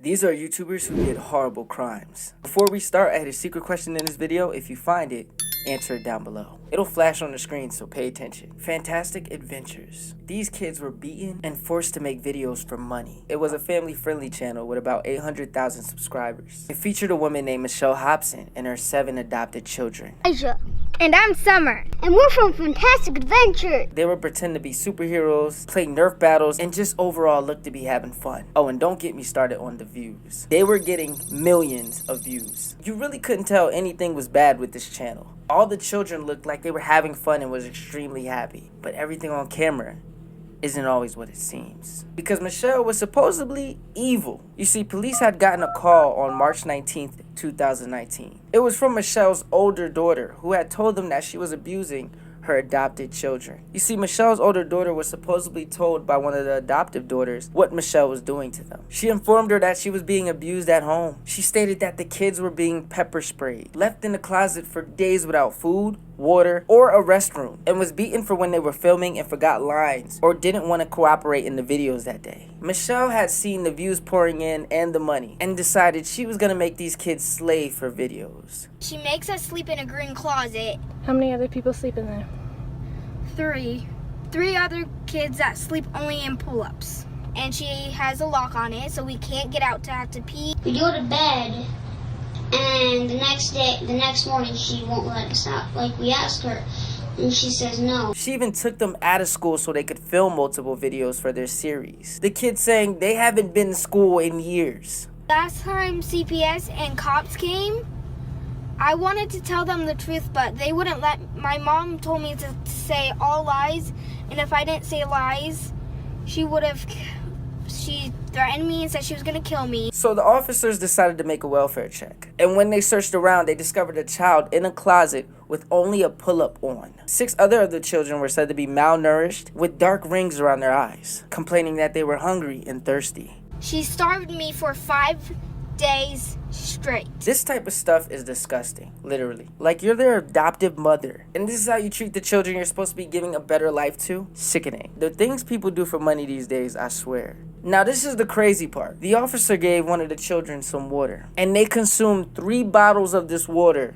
These are YouTubers who did horrible crimes. Before we start, I had a secret question in this video. If you find it, answer it down below. It'll flash on the screen, so pay attention. Fantastic Adventures. These kids were beaten and forced to make videos for money. It was a family-friendly channel with about 800,000 subscribers. It featured a woman named Michelle Hobson and her 7 adopted children. Asia. And I'm Summer. And we're from Fantastic Adventure. They would pretend to be superheroes, play Nerf battles, and just overall look to be having fun. Oh, and don't get me started on the views. They were getting millions of views. You really couldn't tell anything was bad with this channel. All the children looked like they were having fun and was extremely happy. But everything on camera isn't always what it seems. Because Michelle was supposedly evil. You see, police had gotten a call on March 19th, 2019. It was from Michelle's older daughter, who had told them that she was abusing her adopted children. You see, Michelle's older daughter was supposedly told by one of the adoptive daughters what Michelle was doing to them. She informed her that she was being abused at home. She stated that the kids were being pepper sprayed, left in the closet for days without food, water, or a restroom, and was beaten for when they were filming and forgot lines or didn't want to cooperate in the videos that day. Michelle had seen the views pouring in and the money and decided she was going to make these kids slave for videos. She makes us sleep in a green closet. How many other people sleep in there? 3 other kids that sleep only in pull-ups. And she has a lock on it, so we can't get out to have to pee. We go to bed, and the next morning, she won't let us out. Like, we ask her, and she says no. She even took them out of school so they could film multiple videos for their series. The kids saying they haven't been to school in years. Last time CPS and cops came, I wanted to tell them the truth, but they wouldn't let. My mom told me to say all lies, and if I didn't say lies, she threatened me and said she was gonna kill me. So the officers decided to make a welfare check. And when they searched around, they discovered a child in a closet with only a pull-up on. 6 other of the children were said to be malnourished with dark rings around their eyes, complaining that they were hungry and thirsty. She starved me for 5 days straight. This type of stuff is disgusting, literally. Like, you're their adoptive mother, and this is how you treat the children you're supposed to be giving a better life to? Sickening. The things people do for money these days, I swear. Now, this is the crazy part. The officer gave one of the children some water, and they consumed 3 bottles of this water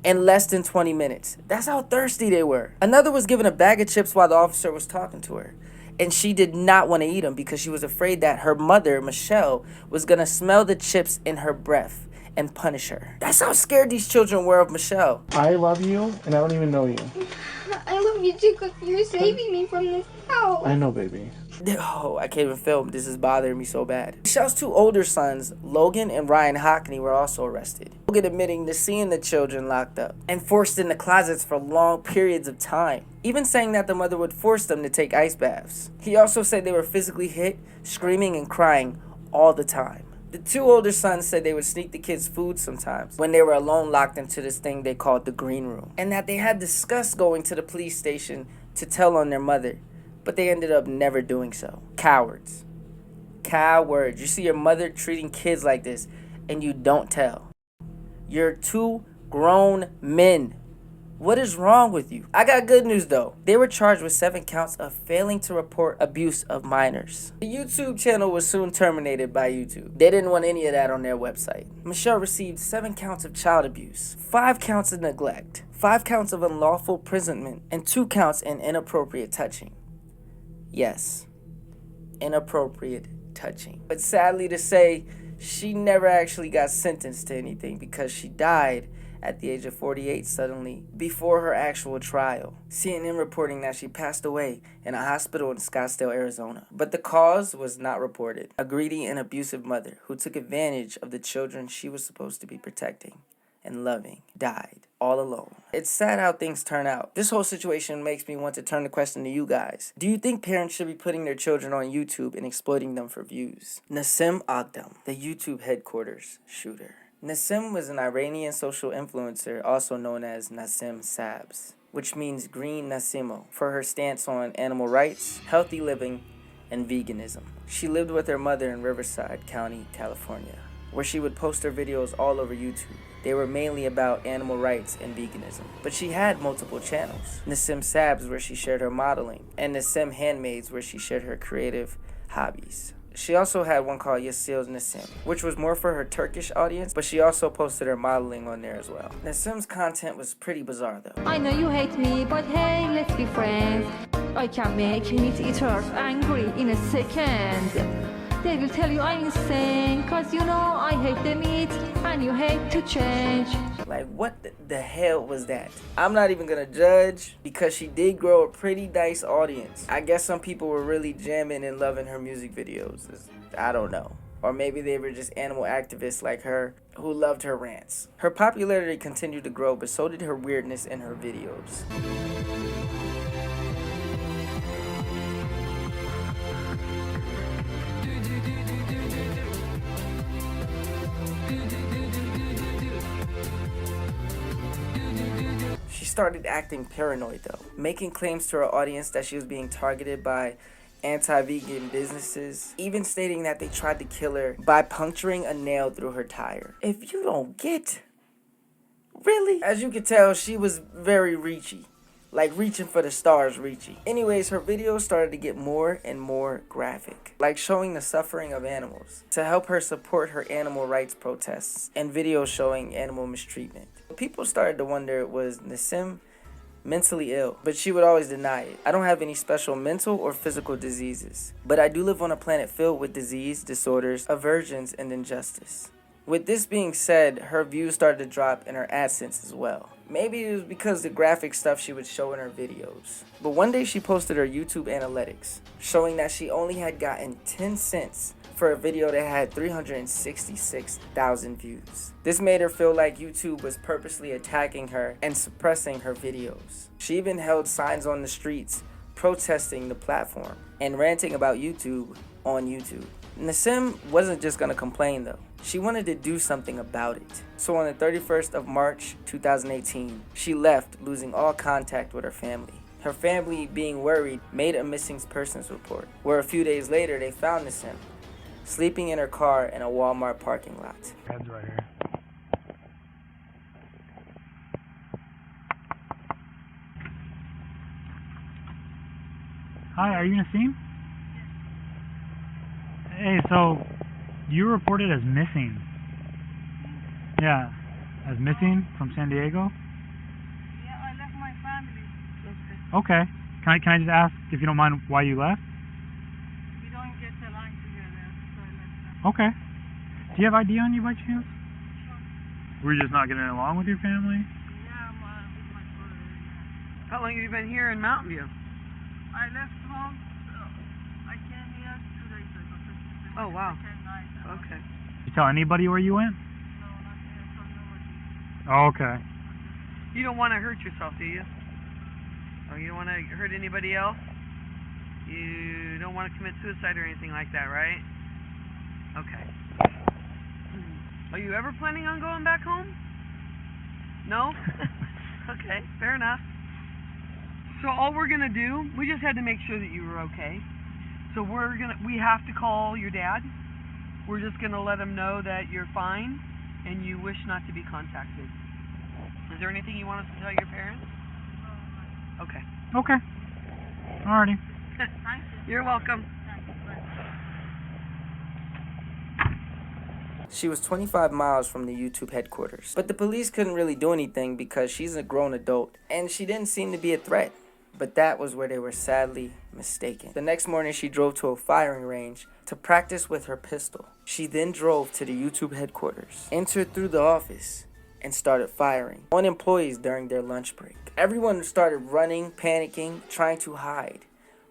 in less than 20 minutes. That's how thirsty they were. Another was given a bag of chips while the officer was talking to her. And she did not want to eat them because she was afraid that her mother, Michelle, was going to smell the chips in her breath and punish her. That's how scared these children were of Michelle. I love you, and I don't even know you. I love you too, because you're saving me from this house. I know, baby. Oh, I can't even film. This is bothering me so bad. Michelle's 2 older sons, Logan and Ryan Hockney, were also arrested. Logan admitting to seeing the children locked up and forced in the closets for long periods of time, even saying that the mother would force them to take ice baths. He also said they were physically hit, screaming and crying all the time. The 2 older sons said they would sneak the kids food sometimes when they were alone, locked into this thing they called the green room, and that they had discussed going to the police station to tell on their mother, but they ended up never doing so. Cowards. Cowards. You see your mother treating kids like this, and you don't tell. You're 2 grown men. What is wrong with you? I got good news though. They were charged with 7 counts of failing to report abuse of minors. The YouTube channel was soon terminated by YouTube. They didn't want any of that on their website. Michelle received 7 counts of child abuse, 5 counts of neglect, 5 counts of unlawful imprisonment, and 2 counts in inappropriate touching. Yes, inappropriate touching. But sadly to say, she never actually got sentenced to anything because she died at the age of 48 suddenly before her actual trial. CNN reporting that she passed away in a hospital in Scottsdale, Arizona. But the cause was not reported. A greedy and abusive mother who took advantage of the children she was supposed to be protecting and loving died all alone. It's sad how things turn out. This whole situation makes me want to turn the question to you guys. Do you think parents should be putting their children on YouTube and exploiting them for views? Nassim Aghdam, the YouTube headquarters shooter. Nassim was an Iranian social influencer, also known as Nassim Sabs, which means Green Nassimo, for her stance on animal rights, healthy living, and veganism. She lived with her mother in Riverside County, California, where she would post her videos all over YouTube. They were mainly about animal rights and veganism. But she had multiple channels. Nassim Sabs, where she shared her modeling, and Nassim Handmaids, where she shared her creative hobbies. She also had one called Yasil Nasim, which was more for her Turkish audience, but she also posted her modeling on there as well. Nasim's content was pretty bizarre though. I know you hate me, but hey, let's be friends. I can make meat eaters angry in a second. They will tell you I'm insane, cause you know I hate the meat and you hate to change. Like, what the hell was that? I'm not even gonna judge because she did grow a pretty nice audience. I guess some people were really jamming and loving her music videos. I don't know. Or maybe they were just animal activists like her who loved her rants. Her popularity continued to grow, but so did her weirdness in her videos. She started acting paranoid though, making claims to her audience that she was being targeted by anti-vegan businesses, even stating that they tried to kill her by puncturing a nail through her tire. If you don't get... Really? As you can tell, she was very reachy. Like reaching for the stars reachy. Anyways, her videos started to get more and more graphic, like showing the suffering of animals to help her support her animal rights protests and videos showing animal mistreatment. People started to wonder, was Nasim mentally ill? But she would always deny it. I don't have any special mental or physical diseases, but I do live on a planet filled with disease, disorders, aversions, and injustice. With this being said, her views started to drop and her AdSense as well. Maybe it was because the graphic stuff she would show in her videos. But one day she posted her YouTube analytics, showing that she only had gotten 10 cents for a video that had 366,000 views. This made her feel like YouTube was purposely attacking her and suppressing her videos. She even held signs on the streets protesting the platform and ranting about YouTube on YouTube. Nasim wasn't just gonna complain though. She wanted to do something about it. So on the 31st of March 2018, she left, losing all contact with her family. Her family, being worried, made a missing persons report, where a few days later they found Nasim sleeping in her car in a Walmart parking lot. Head's right here. Hi, are you Nasim? Hey, so you were reported as missing. Yeah, as missing from San Diego? Yeah, I left my family. Okay. Can I just ask, if you don't mind, why you left? We don't get along together, so I left them. Okay. Do you have ID on you by chance? Sure. Were you just not getting along with your family? Yeah, I'm with my brother. Yeah. How long have you been here in Mountain View? I left home. I came here 2 days ago. Oh, wow. Second night. Okay. You tell anybody where you went? No, not here. So nobody. Oh, okay. You don't want to hurt yourself, do you? Oh, you don't want to hurt anybody else? You don't want to commit suicide or anything like that, right? Okay. Are you ever planning on going back home? No? Okay, fair enough. So all we're gonna do, we just had to make sure that you were okay. So we have to call your dad. We're just gonna let him know that you're fine and you wish not to be contacted. Is there anything you want us to tell your parents? Okay. Okay. Alrighty. You're welcome. She was 25 miles from the YouTube headquarters, but the police couldn't really do anything because she's a grown adult and she didn't seem to be a threat. But that was where they were sadly mistaken. The next morning, she drove to a firing range to practice with her pistol. She then drove to the YouTube headquarters, entered through the office, and started firing on employees during their lunch break. Everyone started running, panicking, trying to hide.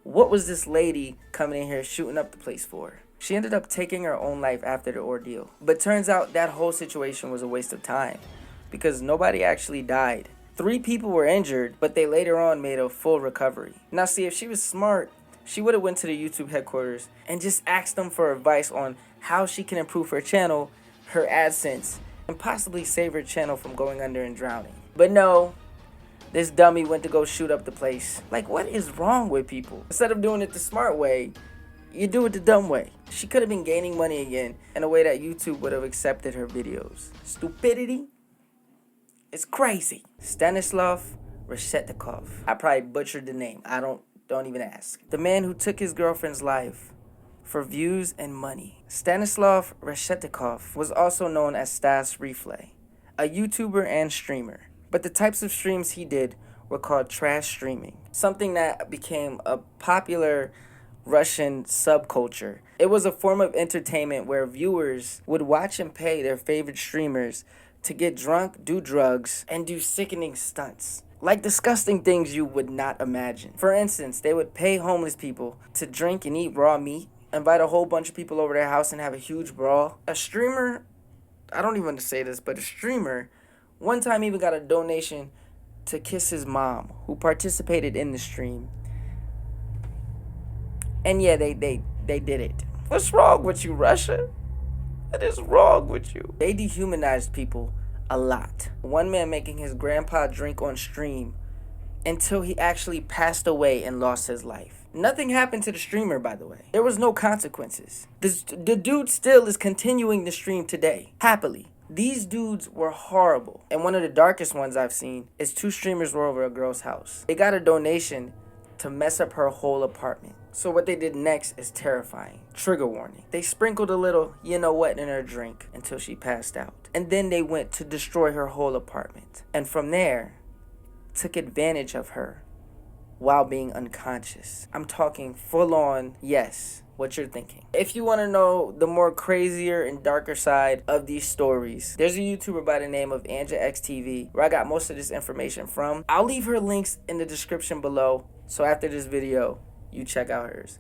What was this lady coming in here shooting up the place for? She ended up taking her own life after the ordeal. But turns out that whole situation was a waste of time because nobody actually died. 3 people were injured, but they later on made a full recovery. Now see, if she was smart, she would have went to the YouTube headquarters and just asked them for advice on how she can improve her channel, her AdSense, and possibly save her channel from going under and drowning. But no, this dummy went to go shoot up the place. Like, what is wrong with people? Instead of doing it the smart way, you do it the dumb way. She could have been gaining money again in a way that YouTube would have accepted her videos. Stupidity? It's crazy. Stanislav Reshetnikov. I probably butchered the name. Don't even ask. The man who took his girlfriend's life for views and money. Stanislav Reshetnikov was also known as Stas Reflay, a YouTuber and streamer. But the types of streams he did were called trash streaming, something that became a popular Russian subculture. It was a form of entertainment where viewers would watch and pay their favorite streamers to get drunk, do drugs, and do sickening stunts. Like disgusting things you would not imagine. For instance, they would pay homeless people to drink and eat raw meat, invite a whole bunch of people over their house and have a huge brawl. A streamer, I don't even want to say this, but a streamer one time even got a donation to kiss his mom, who participated in the stream. And yeah, they did it. What's wrong with you, Russia? What is wrong with you? They dehumanized people a lot. One man making his grandpa drink on stream until he actually passed away and lost his life. Nothing happened to the streamer, by the way. There was no consequences. The dude still is continuing the stream today, happily. These dudes were horrible. And one of the darkest ones I've seen is 2 streamers were over a girl's house. They got a donation to mess up her whole apartment. So what they did next is terrifying. Trigger warning. They sprinkled a little, you know what, in her drink until she passed out. And then they went to destroy her whole apartment. And from there, took advantage of her while being unconscious. I'm talking full on, yes, what you're thinking. If you want to know the more crazier and darker side of these stories, there's a YouTuber by the name of AnjaXTV where I got most of this information from. I'll leave her links in the description below. So after this video, you check out hers,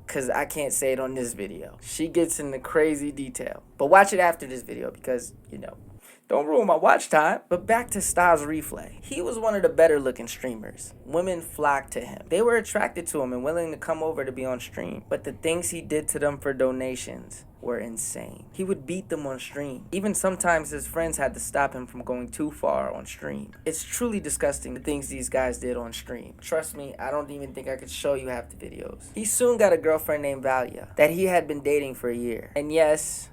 because I can't say it on this video. She gets into crazy detail. But watch it after this video because, you know, don't ruin my watch time. But back to Stas Reflay. He was one of the better looking streamers. Women flocked to him. They were attracted to him and willing to come over to be on stream. But the things he did to them for donations were insane. He would beat them on stream. Even sometimes his friends had to stop him from going too far on stream. It's truly disgusting the things these guys did on stream. Trust me, I don't even think I could show you half the videos. He soon got a girlfriend named Valia that he had been dating for a year. And yes,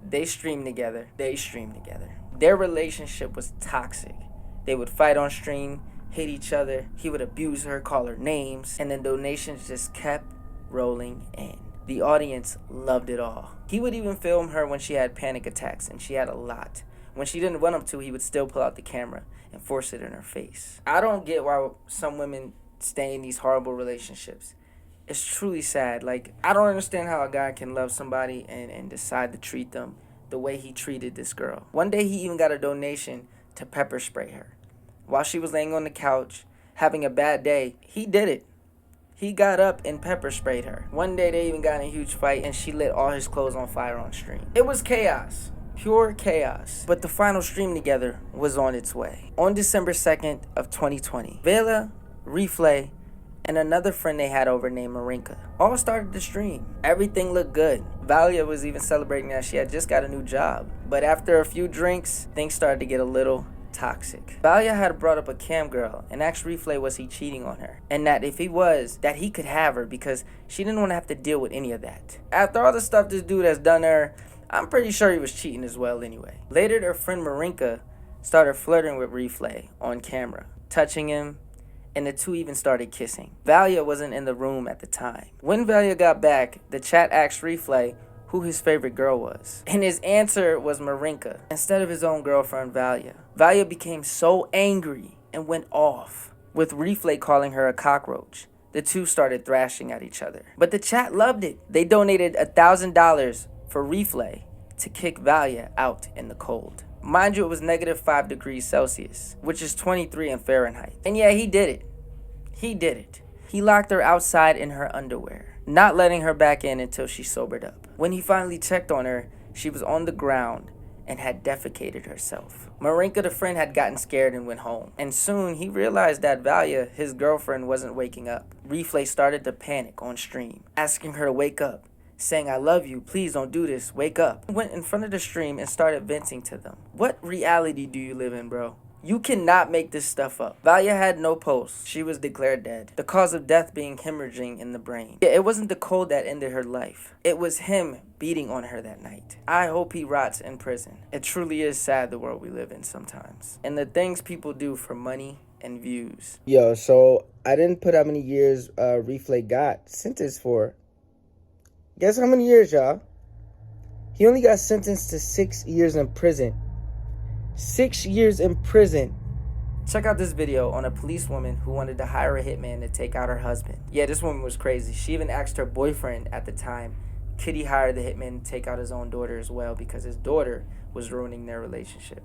they streamed together. Their relationship was toxic. They would fight on stream, hate each other. He would abuse her, call her names, and the donations just kept rolling in. The audience loved it all. He would even film her when she had panic attacks, and she had a lot. When she didn't want him to, he would still pull out the camera and force it in her face. I don't get why some women stay in these horrible relationships. It's truly sad. Like, I don't understand how a guy can love somebody and decide to treat them the way he treated this girl. One day he even got a donation to pepper spray her. While she was laying on the couch, having a bad day, he did it. He got up and pepper sprayed her. One day they even got in a huge fight and she lit all his clothes on fire on stream. It was chaos. Pure chaos. But the final stream together was on its way. On December 2nd of 2020, Vela, Reflay, and another friend they had over named Marinka all started the stream. Everything looked good. Valia was even celebrating that she had just got a new job. But after a few drinks, things started to get a little toxic. Valia had brought up a cam girl and asked Reflay was he cheating on her, and that if he was, that he could have her because she didn't want to have to deal with any of that. After all the stuff this dude has done to her, I'm pretty sure he was cheating as well anyway. Later, their friend Marinka started flirting with Reflay on camera, touching him, and the two even started kissing. Valia wasn't in the room at the time. When Valia got back, the chat asked Reflay who his favorite girl was, and his answer was Marinka instead of his own girlfriend Valia. Valia became so angry and went off, with Reflay calling her a cockroach. The two started thrashing at each other, but the chat loved it. They donated $1,000 for Reflay to kick Valia out in the cold. Mind you, it was -5 degrees Celsius, which is 23 in Fahrenheit. And yeah, he did it. He locked her outside in her underwear, not letting her back in until she sobered up. When he finally checked on her, she was on the ground and had defecated herself. Marinka, the friend, had gotten scared and went home. And soon he realized that Valia, his girlfriend, wasn't waking up. Reflay started to panic on stream, asking her to wake up, saying, "I love you, please don't do this, wake up." He went in front of the stream and started venting to them. What reality do you live in, bro? You cannot make this stuff up. Valia had no pulse. She was declared dead. The cause of death being hemorrhaging in the brain. Yeah, it wasn't the cold that ended her life. It was him beating on her that night. I hope he rots in prison. It truly is sad the world we live in sometimes. And the things people do for money and views. Yo, so I didn't put how many years Reflay got sentenced for. Guess how many years, y'all? He only got sentenced to 6 years in prison. 6 years in prison. Check out this video on a policewoman who wanted to hire a hitman to take out her husband. Yeah, this woman was crazy. She even asked her boyfriend at the time, could he hire the hitman to take out his own daughter as well, because his daughter was ruining their relationship.